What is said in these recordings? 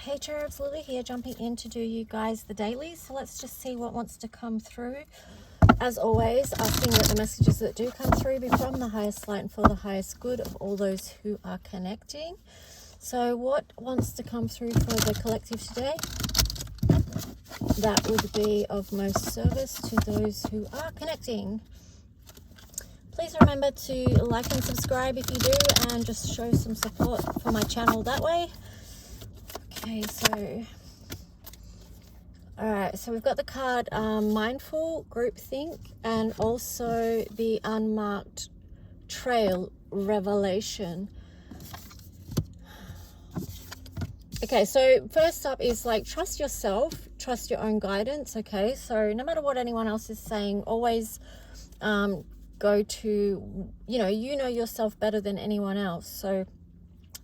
Hey cherubs, Lulu here, jumping in to do you guys the dailies. So let's just see what wants to come through. As always, asking that the messages that do come through be from the highest light and for the highest good of all those who are connecting. So what wants to come through for the collective today? That would be of most service to those who are connecting. Please remember to like and subscribe if you do, and just show some support for my channel that way. Okay, so alright, so we've got the card Mindful, Groupthink, and also the Unmarked Trail, Revelation. Okay, so first up is like, trust yourself, trust your own guidance. Okay, so no matter what anyone else is saying, always go to, you know yourself better than anyone else. So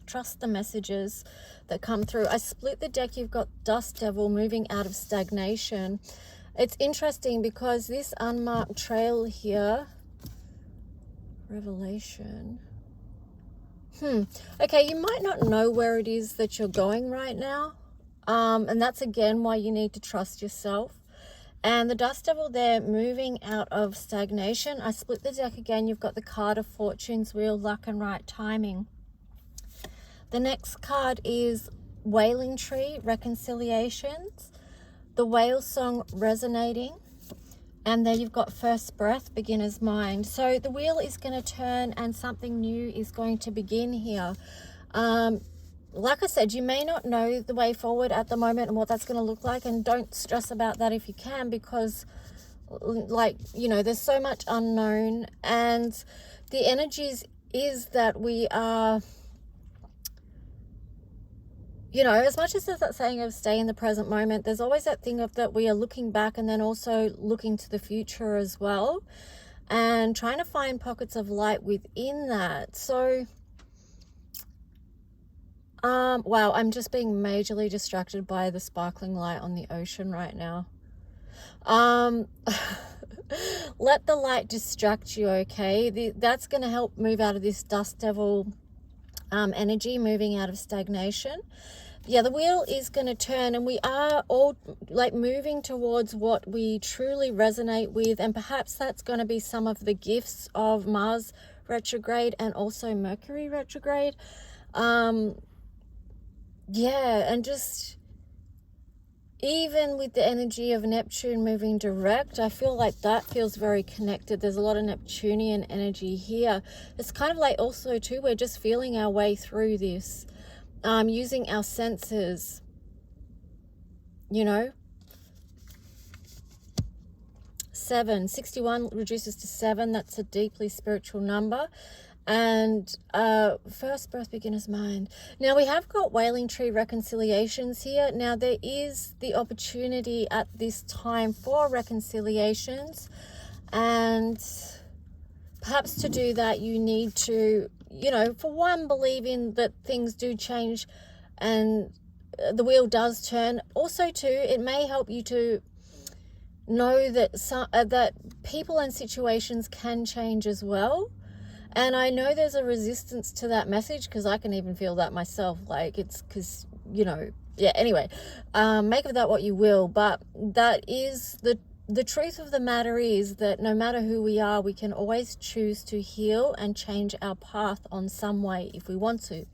trust the messages that come through. I split the deck. You've got Dust Devil, moving out of stagnation. It's interesting because this unmarked trail here, Revelation. Okay, you might not know where it is that you're going right now. And that's again why you need to trust yourself. And the Dust Devil there, moving out of stagnation. I split the deck again. You've got the card of Fortune's Wheel, Luck and Right Timing. The next card is Wailing Tree, Reconciliations, the Whale Song, Resonating, and then you've got First Breath, Beginner's Mind. So the wheel is going to turn and something new is going to begin here. Like I said, you may not know the way forward at the moment and what that's going to look like, and don't stress about that if you can, because there's so much unknown, and the energies is that we are, as much as there's that saying of stay in the present moment, there's always that thing of that we are looking back and then also looking to the future as well, and trying to find pockets of light within that. So, wow, I'm just being majorly distracted by the sparkling light on the ocean right now. Let the light distract you, okay? That's going to help move out of this Dust Devil energy, moving out of stagnation. Yeah, the wheel is going to turn, and we are all like moving towards what we truly resonate with, and perhaps that's going to be some of the gifts of Mars retrograde and also Mercury retrograde. Yeah, and just even with the energy of Neptune moving direct, I feel like that feels very connected. There's a lot of Neptunian energy here. It's kind of like also too, we're just feeling our way through this, using our senses, 61 reduces to 7. That's a deeply spiritual number. And First Breath, Beginner's Mind. Now we have got Wailing Tree, Reconciliations here. Now there is the opportunity at this time for reconciliations, and perhaps to do that you need to, for one, believe in that things do change and the wheel does turn. Also too, it may help you to know that that people and situations can change as well. And I know there's a resistance to that message, because I can even feel that myself. Like, it's because, yeah, anyway, make of that what you will. But that is the truth of the matter, is that no matter who we are, we can always choose to heal and change our path on some way if we want to.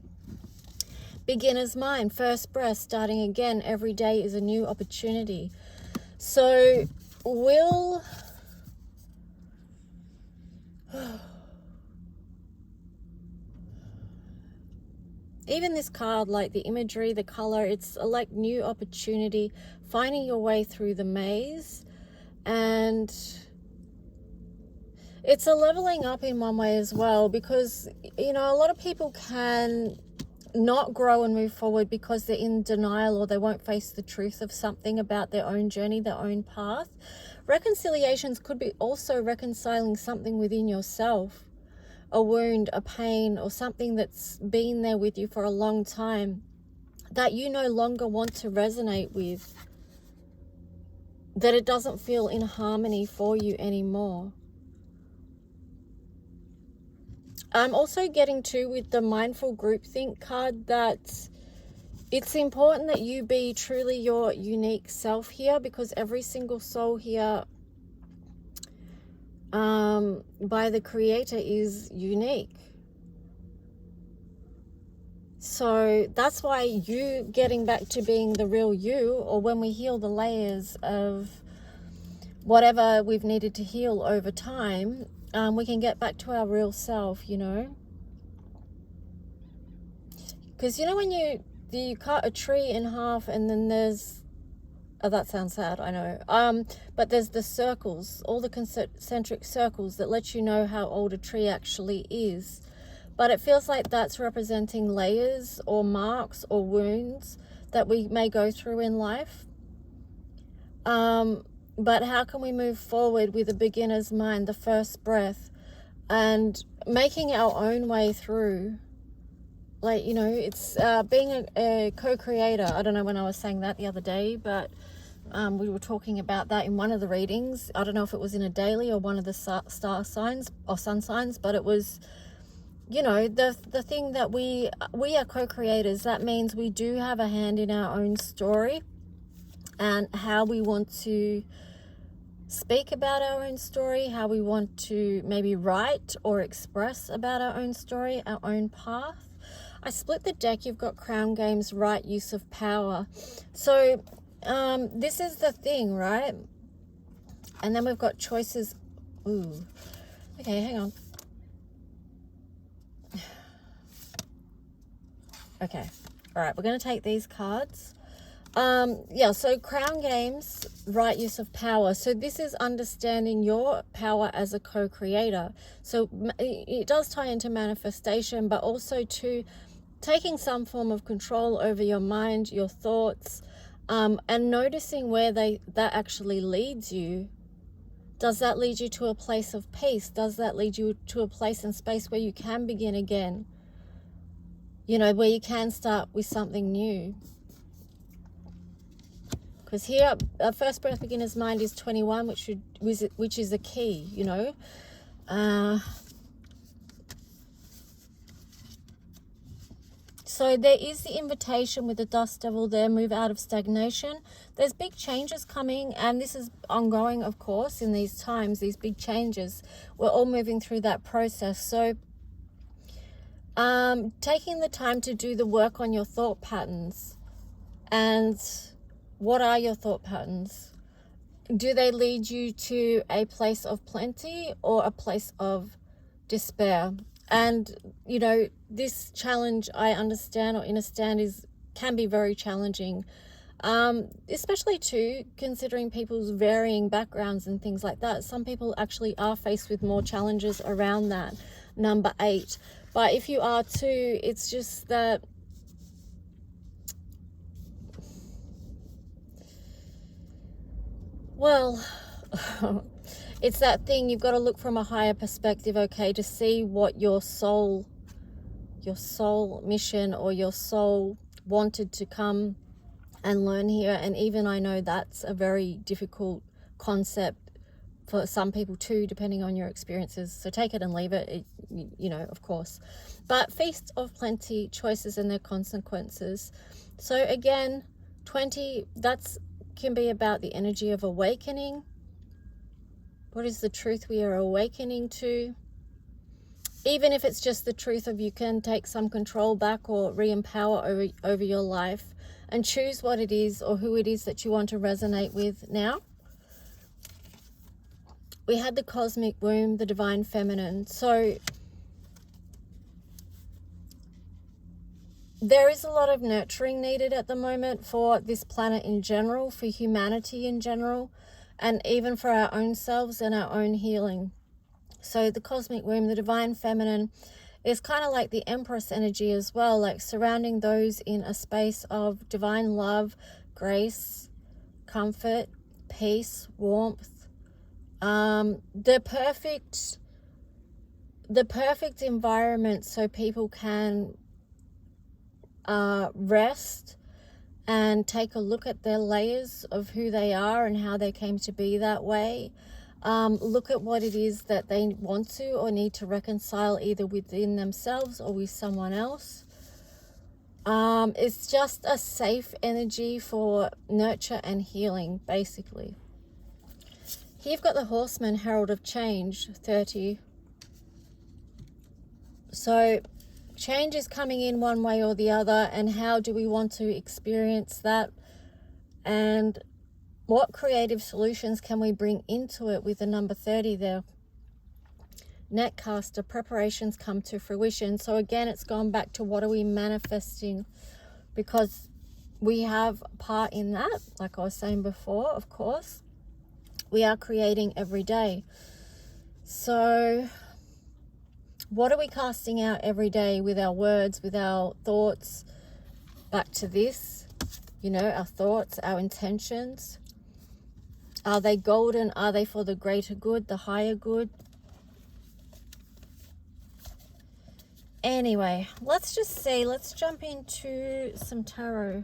Beginner's Mind, First Breath, starting again. Every day is a new opportunity. So even this card, like the imagery, the color, it's like new opportunity, finding your way through the maze. And it's a leveling up in one way as well, because, a lot of people can not grow and move forward because they're in denial, or they won't face the truth of something about their own journey, their own path. Reconciliations could be also reconciling something within yourself, a wound, a pain, or something that's been there with you for a long time that you no longer want to resonate with, that it doesn't feel in harmony for you anymore. I'm also getting to, with the Mindful Groupthink card, that it's important that you be truly your unique self here, because every single soul here by the Creator is unique. So that's why you getting back to being the real you, or when we heal the layers of whatever we've needed to heal over time, we can get back to our real self, you know. Because you know when you cut a tree in half and then there's, oh, that sounds sad, I know, but there's the circles, all the concentric circles that let you know how old a tree actually is. But it feels like that's representing layers or marks or wounds that we may go through in life. But how can we move forward with a beginner's mind, the first breath, and making our own way through? Like, you know, it's being a co-creator. I don't know when I was saying that the other day, but we were talking about that in one of the readings. I don't know if it was in a daily or one of the star signs or sun signs, but it was, you know, the thing that we are co-creators. That means we do have a hand in our own story and how we want to speak about our own story, how we want to maybe write or express about our own story, our own path. I split the deck. You've got Crown Games, right use of power. So this is the thing, right? And then we've got choices. Ooh. Okay, hang on. Okay. All right, we're going to take these cards. Yeah, so Crown Games, right use of power. So this is understanding your power as a co-creator. So it does tie into manifestation, but also to taking some form of control over your mind, your thoughts, and noticing where that actually leads you. Does that lead you to a place of peace? Does that lead you to a place and space where you can begin again? You know, where you can start with something new. Because here, first breath beginner's mind is 21, which is a key, you know. So there is the invitation with the dust devil there, move out of stagnation. There's big changes coming, and this is ongoing, of course, in these times, these big changes. We're all moving through that process. So taking the time to do the work on your thought patterns. And what are your thought patterns? Do they lead you to a place of plenty or a place of despair? And, you know, this challenge, I understand or understand, can be very challenging, especially too, considering people's varying backgrounds and things like that. Some people actually are faced with more challenges around that, number 8. But if you are too, it's just that well, it's that thing, you've got to look from a higher perspective, okay, to see what your soul mission or your soul wanted to come and learn here. And even I know that's a very difficult concept for some people too, depending on your experiences. So take it and leave it, you know, of course. But feast of plenty, choices and their consequences. So again, 20, that's can be about the energy of awakening. What is the truth we are awakening to? Even if it's just the truth of you can take some control back or re-empower over your life and choose what it is or who it is that you want to resonate with now. We had the cosmic womb, the divine feminine. So there is a lot of nurturing needed at the moment for this planet in general, for humanity in general, and even for our own selves and our own healing. So the cosmic womb, the divine feminine, is kind of like the Empress energy as well, like surrounding those in a space of divine love, grace, comfort, peace, warmth. The perfect environment so people can rest and take a look at their layers of who they are and how they came to be that way. Look at what it is that they want to or need to reconcile either within themselves or with someone else. It's just a safe energy for nurture and healing, basically. Here you've got the Horseman, Herald of Change, 30. So change is coming in one way or the other, and how do we want to experience that? And what creative solutions can we bring into it with the number 30 there? Netcaster, preparations come to fruition. So again, it's gone back to what are we manifesting, because we have a part in that. Like I was saying before, of course, we are creating every day. So what are we casting out every day with our words, with our thoughts? Back to this, you know, our thoughts, our intentions. Are they golden? Are they for the greater good, the higher good? Anyway, let's just see. Let's jump into some tarot.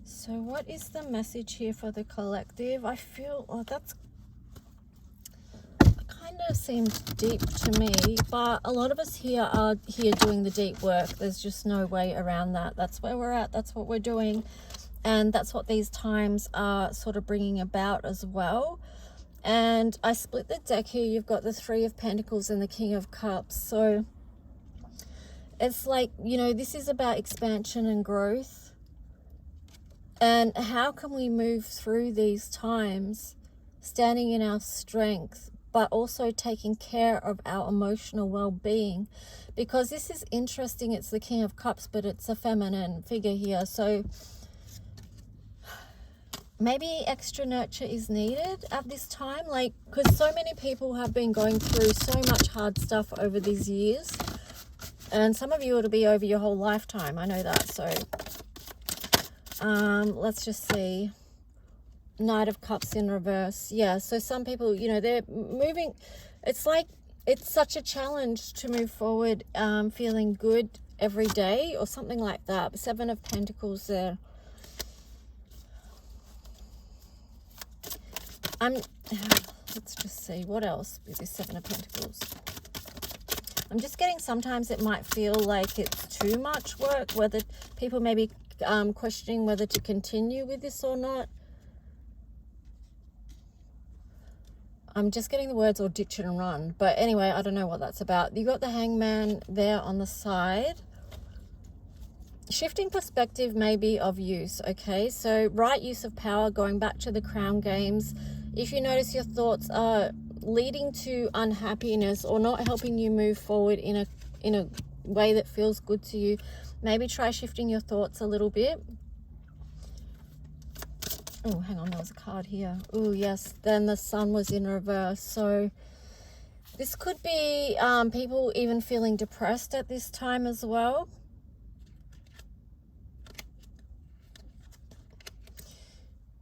So what is the message here for the collective? I feel, that's kind of seems deep to me, but a lot of us here are here doing the deep work. There's just no way around that. That's where we're at. That's what we're doing. And that's what these times are sort of bringing about as well. And I split the deck here. You've got the Three of Pentacles and the King of Cups. So it's like, you know, this is about expansion and growth. And how can we move through these times standing in our strength, but also taking care of our emotional well-being? Because this is interesting. It's the King of Cups, but it's a feminine figure here. So maybe extra nurture is needed at this time, like, because so many people have been going through so much hard stuff over these years, and some of you it'll be over your whole lifetime. I know that. So let's just see. Knight of Cups in reverse. Yeah, so some people, you know, they're moving. It's like it's such a challenge to move forward, feeling good every day or something like that. Seven of Pentacles there. Let's just see what else with this Seven of Pentacles. I'm just getting, sometimes it might feel like it's too much work, whether people may be questioning whether to continue with this or not. I'm just getting the words or ditch it and run. But anyway, I don't know what that's about. You got the Hangman there on the side. Shifting perspective may be of use, okay? So right use of power, going back to the crown games. If you notice your thoughts are leading to unhappiness or not helping you move forward in a way that feels good to you, maybe try shifting your thoughts a little bit. Oh, hang on, there was a card here. Oh, yes, then the Sun was in reverse. So this could be people even feeling depressed at this time as well.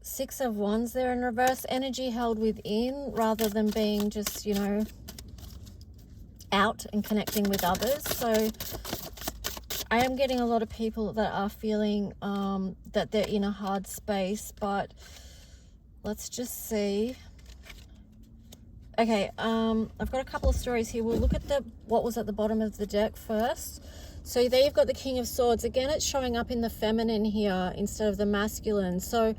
Six of Wands there in reverse. Energy held within rather than being just, you know, out and connecting with others. So I am getting a lot of people that are feeling that they're in a hard space, but let's just see. Okay, I've got a couple of stories here. We'll look at what was at the bottom of the deck first. So there you've got the King of Swords. Again, it's showing up in the feminine here instead of the masculine. So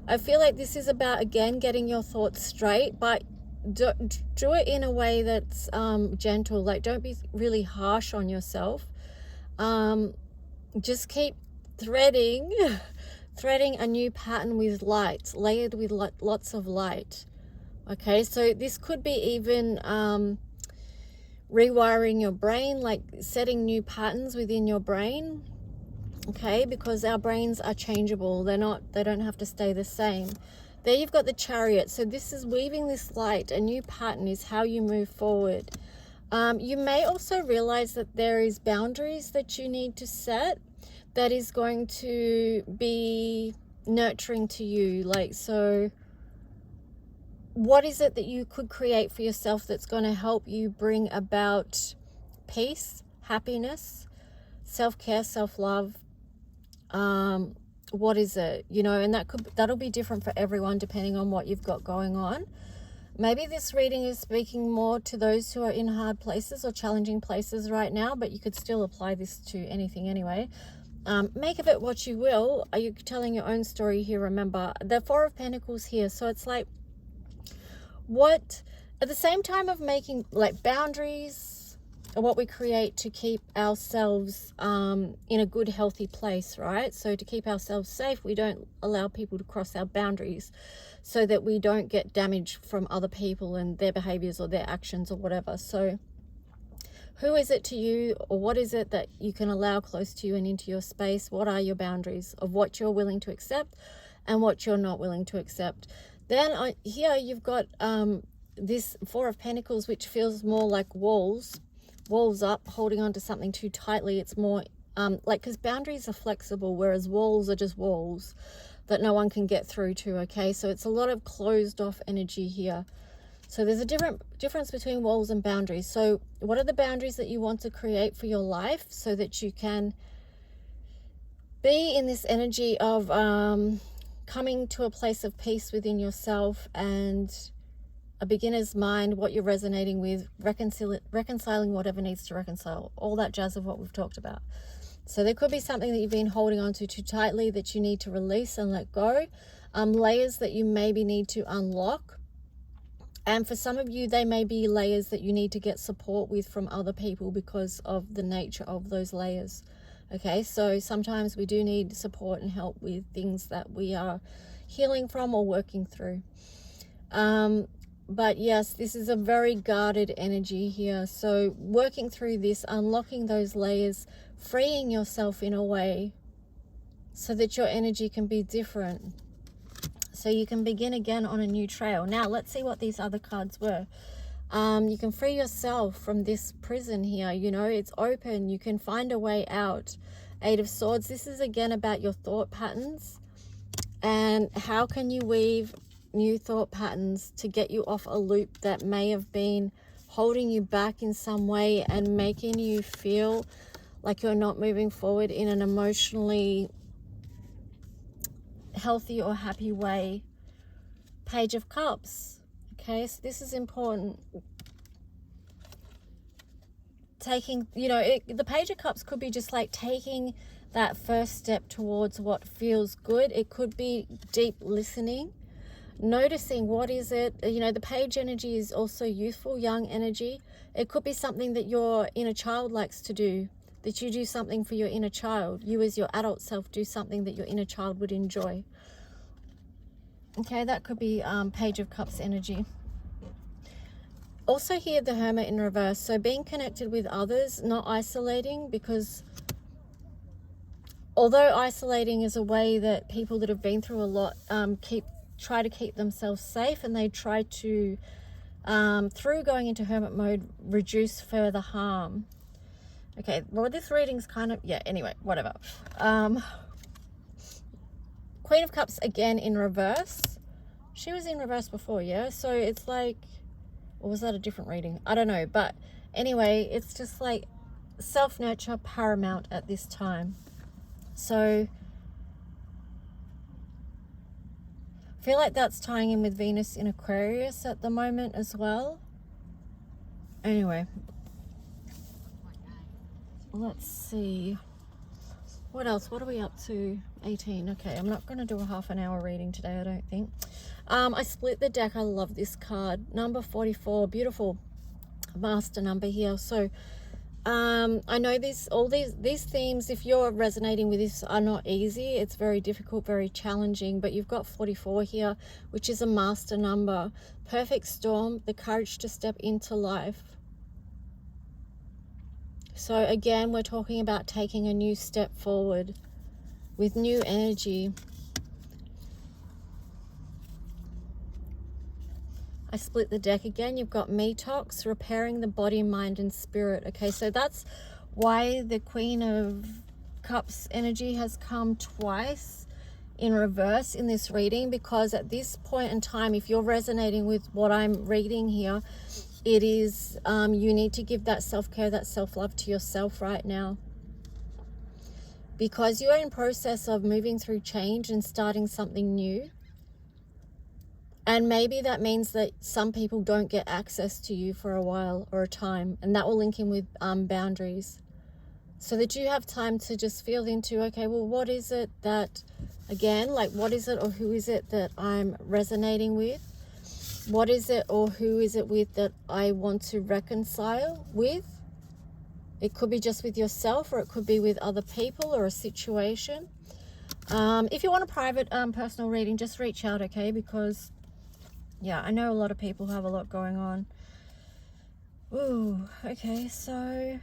I feel like this is about, again, getting your thoughts straight, but do it in a way that's gentle. Like, don't be really harsh on yourself. Just keep threading a new pattern with light, layered with lots of light. Okay, so this could be even rewiring your brain, like setting new patterns within your brain. Okay, because our brains are changeable. They don't have to stay the same. There you've got the Chariot. So this is weaving this light. A new pattern is how you move forward. You may also realize that there is boundaries that you need to set that is going to be nurturing to you. Like, so what is it that you could create for yourself that's going to help you bring about peace, happiness, self-care, self-love? what is it, you know, and that'll be different for everyone depending on what you've got going on. Maybe this reading is speaking more to those who are in hard places or challenging places right now, but you could still apply this to anything anyway. Make of it what you will. Are you telling your own story here? Remember, the Four of Pentacles here. So it's like, what, at the same time of making like boundaries, or what we create to keep ourselves in a good, healthy place, right? So to keep ourselves safe, we don't allow people to cross our boundaries so that we don't get damage from other people and their behaviors or their actions or whatever. So who is it to you, or what is it that you can allow close to you and into your space? What are your boundaries of what you're willing to accept and what you're not willing to accept? Then here you've got this Four of Pentacles, which feels more like walls up, holding on to something too tightly. It's more like, because boundaries are flexible, whereas walls are just walls that no one can get through to, okay? So it's a lot of closed off energy here. So there's a difference between walls and boundaries. So what are the boundaries that you want to create for your life so that you can be in this energy of coming to a place of peace within yourself and a beginner's mind, what you're resonating with, reconciling whatever needs to reconcile, all that jazz of what we've talked about. So there could be something that you've been holding on to too tightly that you need to release and let go, layers that you maybe need to unlock. And for some of you, they may be layers that you need to get support with from other people because of the nature of those layers. Okay, so sometimes we do need support and help with things that we are healing from or working through. But yes, this is a very guarded energy here. So working through this, unlocking those layers, freeing yourself in a way so that your energy can be different. So you can begin again on a new trail. Now, let's see what these other cards were. You can free yourself from this prison here. You know, it's open. You can find a way out. Eight of Swords. This is again about your thought patterns. And how can you weave new thought patterns to get you off a loop that may have been holding you back in some way and making you feel like you're not moving forward in an emotionally healthy or happy way. Page of Cups. Okay, so this is important. Taking, you know, the Page of Cups could be just like taking that first step towards what feels good. It could be deep listening, noticing what is it, you know, the page energy is also youthful, young energy. It could be something that your inner child likes to do, that you do something for your inner child. You as your adult self do something that your inner child would enjoy. Okay, that could be Page of Cups energy. Also here, the Hermit in reverse. So being connected with others, not isolating, because although isolating is a way that people that have been through a lot try to keep themselves safe, and they try to, through going into hermit mode, reduce further harm. Okay, well, this reading's kind of, yeah, anyway, whatever. Queen of Cups again in reverse. She was in reverse before, yeah? So it's like, or was that a different reading? I don't know. But anyway, it's just like self-nurture paramount at this time. So I feel like that's tying in with Venus in Aquarius at the moment as well. Anyway, let's see. What else? What are we up to? 18. Okay, I'm not going to do a half an hour reading today, I don't think. I split the deck. I love this card. Number 44. Beautiful master number here. So I know these themes, if you're resonating with this, are not easy. It's very difficult, very challenging, but you've got 44 here, which is a master number. Perfect storm, the courage to step into life. So again, we're talking about taking a new step forward with new energy. I split the deck again. You've got Metox, repairing the body, mind, and spirit. Okay, so that's why the Queen of Cups energy has come twice in reverse in this reading, because at this point in time, if you're resonating with what I'm reading here, it is you need to give that self-care, that self-love to yourself right now. because you are in process of moving through change and starting something new. And maybe that means that some people don't get access to you for a while or a time, and that will link in with boundaries, so that you have time to just feel into, okay, well, what is it that, again, like, what is it or who is it that I'm resonating with? What is it or who is it with that I want to reconcile with? It could be just with yourself, or it could be with other people or a situation. If you want a private personal reading, just reach out, okay? Because, yeah, I know a lot of people have a lot going on. Ooh, okay, so...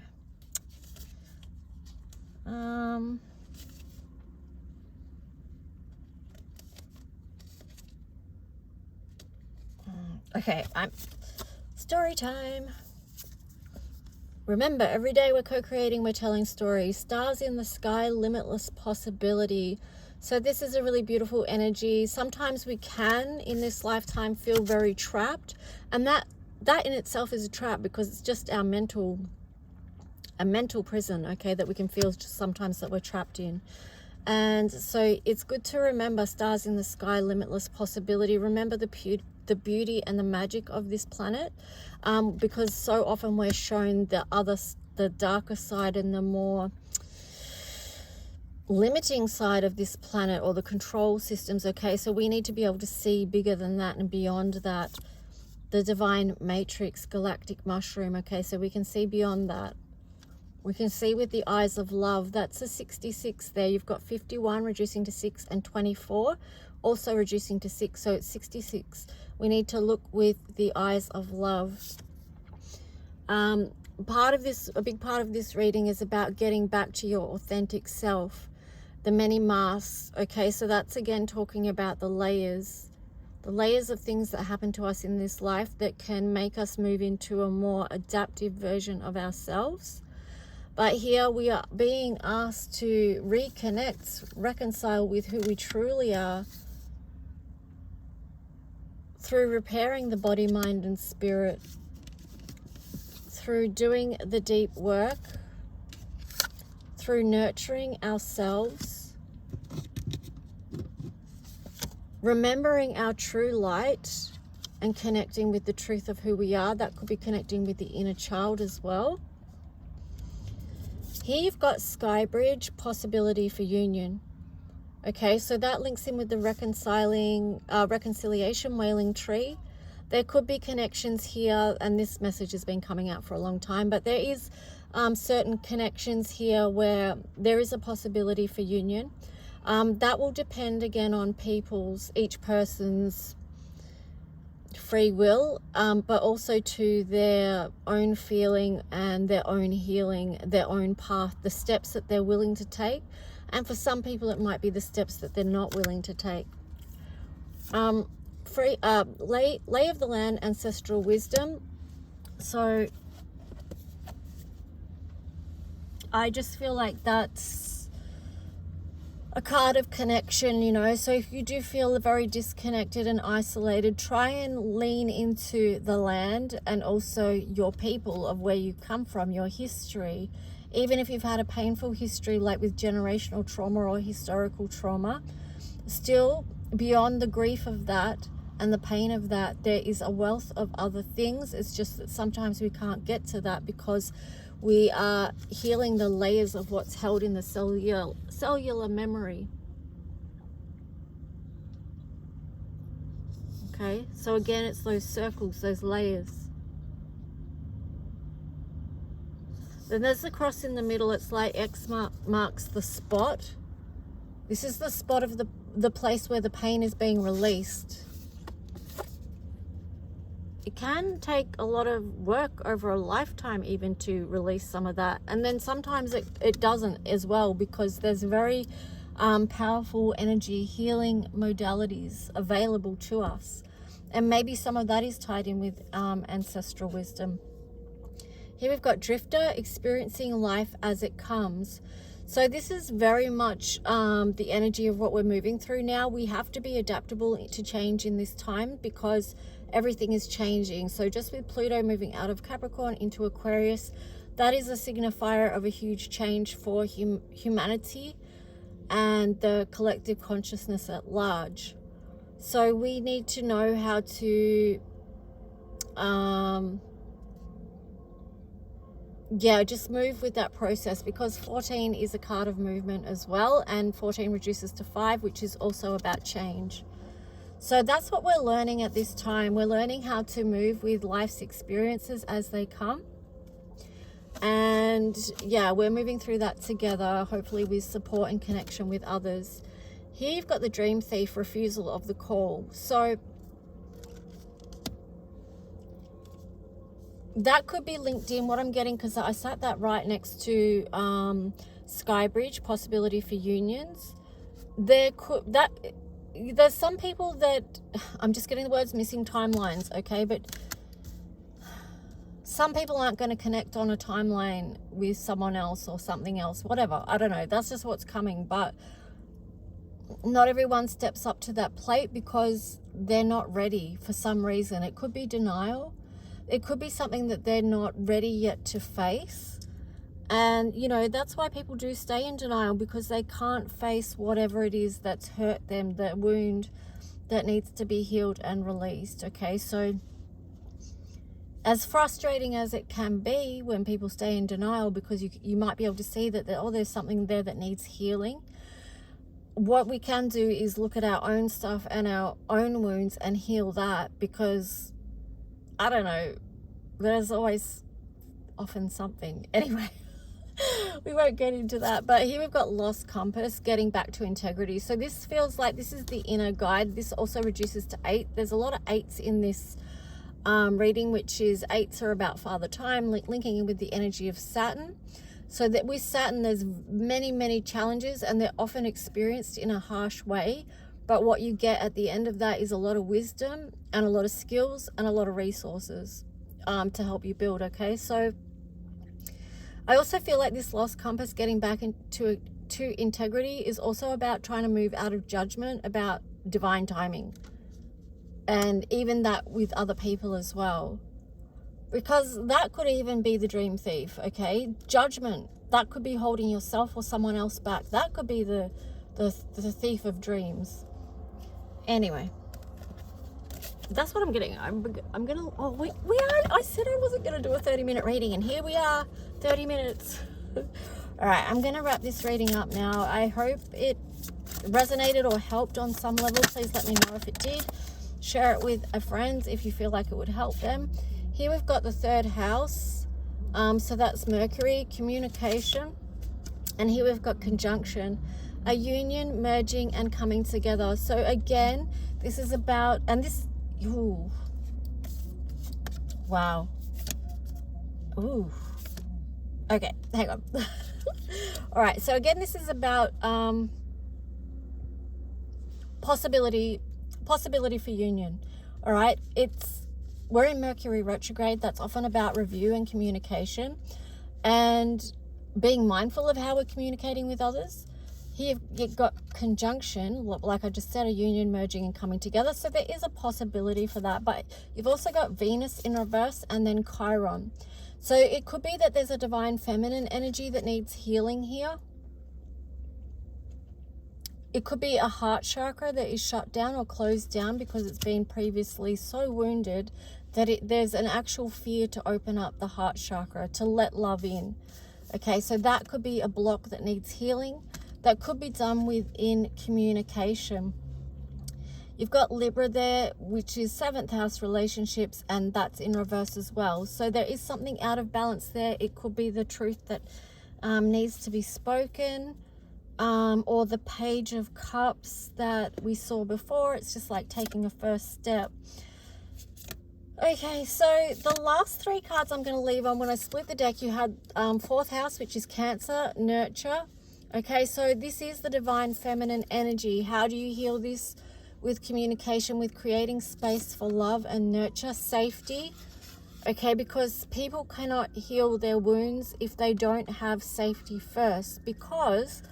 okay, story time. Remember, every day we're co-creating, we're telling stories. Stars in the sky, limitless possibility. So this is a really beautiful energy. Sometimes we can, in this lifetime, feel very trapped. And that in itself is a trap, because it's just a mental prison, okay, that we can feel just sometimes that we're trapped in. And so it's good to remember stars in the sky, limitless possibility. Remember the beauty and the magic of this planet, because so often we're shown the darker side and the more limiting side of this planet, or the control systems, okay? So we need to be able to see bigger than that and beyond that. The divine matrix, galactic mushroom, okay? So we can see beyond that. We can see with the eyes of love. That's a 66 there. You've got 51 reducing to 6, and 24 also reducing to 6. So it's 66. We need to look with the eyes of love. A big part of this reading is about getting back to your authentic self. The many masks, okay? So that's again talking about the layers of things that happen to us in this life that can make us move into a more adaptive version of ourselves. But here we are being asked to reconnect, reconcile with who we truly are through repairing the body, mind, and spirit, through doing the deep work, through nurturing ourselves, remembering our true light and connecting with the truth of who we are. That could be connecting with the inner child as well. Here you've got Sky Bridge, possibility for union. Okay, so that links in with the reconciliation wailing tree. There could be connections here, and this message has been coming out for a long time, but there is certain connections here where there is a possibility for union. That will depend again on each person's free will, but also to their own feeling and their own healing, their own path, the steps that they're willing to take. And for some people it might be the steps that they're not willing to take. Lay of the land, ancestral wisdom. So I just feel like that's a card of connection, you know. So if you do feel very disconnected and isolated, try and lean into the land and also your people of where you come from, your history. Even if you've had a painful history, like with generational trauma or historical trauma, still beyond the grief of that and the pain of that, there is a wealth of other things. It's just that sometimes we can't get to that because we are healing the layers of what's held in the cellular memory. Okay, so again, it's those circles, those layers. Then there's the cross in the middle. It's like X marks the spot. This is the spot of the place where the pain is being released. It can take a lot of work over a lifetime even to release some of that. And then sometimes it doesn't as well, because there's very powerful energy healing modalities available to us. And maybe some of that is tied in with ancestral wisdom. Here we've got Drifter, experiencing life as it comes. So this is very much the energy of what we're moving through now. We have to be adaptable to change in this time because everything is changing. So just with Pluto moving out of Capricorn into Aquarius, that is a signifier of a huge change for humanity. and the collective consciousness at large. So we need to know how to just move with that process, because 14 is a card of movement as well, and 14 reduces to 5, which is also about change. So that's what we're learning at this time. We're learning how to move with life's experiences as they come. And yeah, we're moving through that together, hopefully with support and connection with others. Here you've got the Dream Thief, refusal of the call. So that could be linked in, what I'm getting, because I sat that right next to Skybridge, possibility for unions. There's some people that, I'm just getting the words missing timelines, okay, but some people aren't going to connect on a timeline with someone else or something else, whatever, I don't know, that's just what's coming. But not everyone steps up to that plate because they're not ready for some reason. It could be denial. It could be something that they're not ready yet to face. And, you know, that's why people do stay in denial, because they can't face whatever it is that's hurt them, the wound that needs to be healed and released, okay? So as frustrating as it can be when people stay in denial, because you might be able to see that, there's something there that needs healing. What we can do is look at our own stuff and our own wounds and heal that, because I don't know, there's always often something. Anyway, we won't get into that. But here we've got Lost Compass, getting back to integrity. So this feels like this is the inner guide. This also reduces to 8. There's a lot of 8s in this reading, which is 8s are about Father Time, linking in with the energy of Saturn. So that with Saturn, there's many challenges, and they're often experienced in a harsh way. But what you get at the end of that is a lot of wisdom and a lot of skills and a lot of resources to help you build, okay? So I also feel like this Lost Compass, getting back into integrity, is also about trying to move out of judgment, about divine timing. And even that with other people as well. Because that could even be the Dream Thief, okay? Judgment, that could be holding yourself or someone else back. That could be the thief of dreams. Anyway, that's what I'm getting. I'm gonna, oh wait, I said I wasn't gonna do a 30-minute reading, and here we are, 30 minutes. All right, I'm gonna wrap this reading up now. I hope it resonated or helped on some level. Please let me know if it did. Share it with a friend if you feel like it would help them. Here we've got the 3rd house. So that's Mercury, communication. And here we've got conjunction, a union, merging and coming together. So again, this is about, and this, ooh, wow. Ooh. Okay, hang on. All right, so again, this is about possibility for union. All right, we're in Mercury retrograde. That's often about review and communication and being mindful of how we're communicating with others. Here you've got conjunction, like I just said, a union, merging and coming together. So there is a possibility for that. But you've also got Venus in reverse and then Chiron. So it could be that there's a divine feminine energy that needs healing here. It could be a heart chakra that is shut down or closed down because it's been previously so wounded that there's an actual fear to open up the heart chakra, to let love in. Okay, so that could be a block that needs healing. That could be done within communication. You've got Libra there, which is 7th house relationships, and that's in reverse as well. So there is something out of balance there. It could be the truth that needs to be spoken, or the Page of Cups that we saw before. It's just like taking a first step. Okay, so the last 3 cards I'm going to leave on. When I split the deck, you had 4th house, which is Cancer, nurture. Okay, so this is the divine feminine energy. How do you heal this? With communication, with creating space for love and nurture, safety. Okay, because people cannot heal their wounds if they don't have safety first, because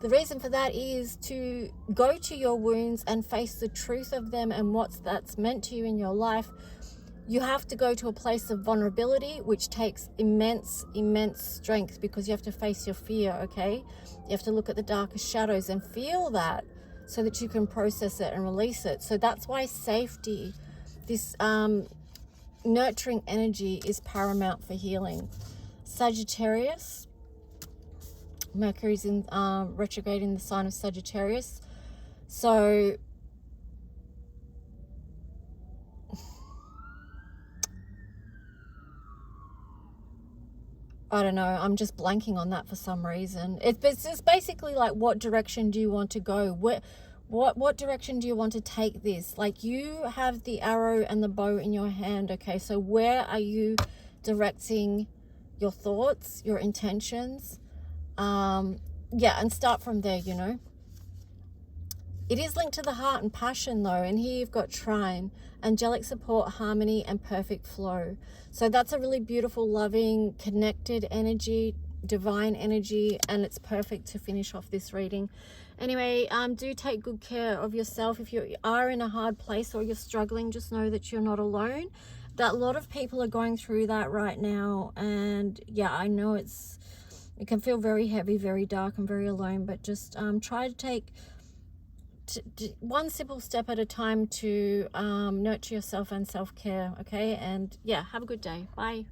the reason for that is to go to your wounds and face the truth of them and that's meant to you in your life. you have to go to a place of vulnerability, which takes immense strength, because you have to face your fear, okay? You have to look at the darkest shadows and feel that, so that you can process it and release it. So that's why safety, this nurturing energy, is paramount for healing. Sagittarius, Mercury's in retrograde in the sign of Sagittarius. So I don't know, I'm just blanking on that for some reason. It's just basically like, what direction do you want to go? What direction do you want to take this? Like, you have the arrow and the bow in your hand, okay? So where are you directing your thoughts, your intentions? Yeah, and start from there, you know. It is linked to the heart and passion though, and here you've got trine, angelic support, harmony, and perfect flow. So that's a really beautiful, loving, connected energy, divine energy, and it's perfect to finish off this reading. Anyway, do take good care of yourself. If you are in a hard place or you're struggling, just know that you're not alone. That a lot of people are going through that right now, and yeah, I know it can feel very heavy, very dark, and very alone, but just try to take one simple step at a time to nurture yourself and self-care, okay? And yeah, have a good day. Bye.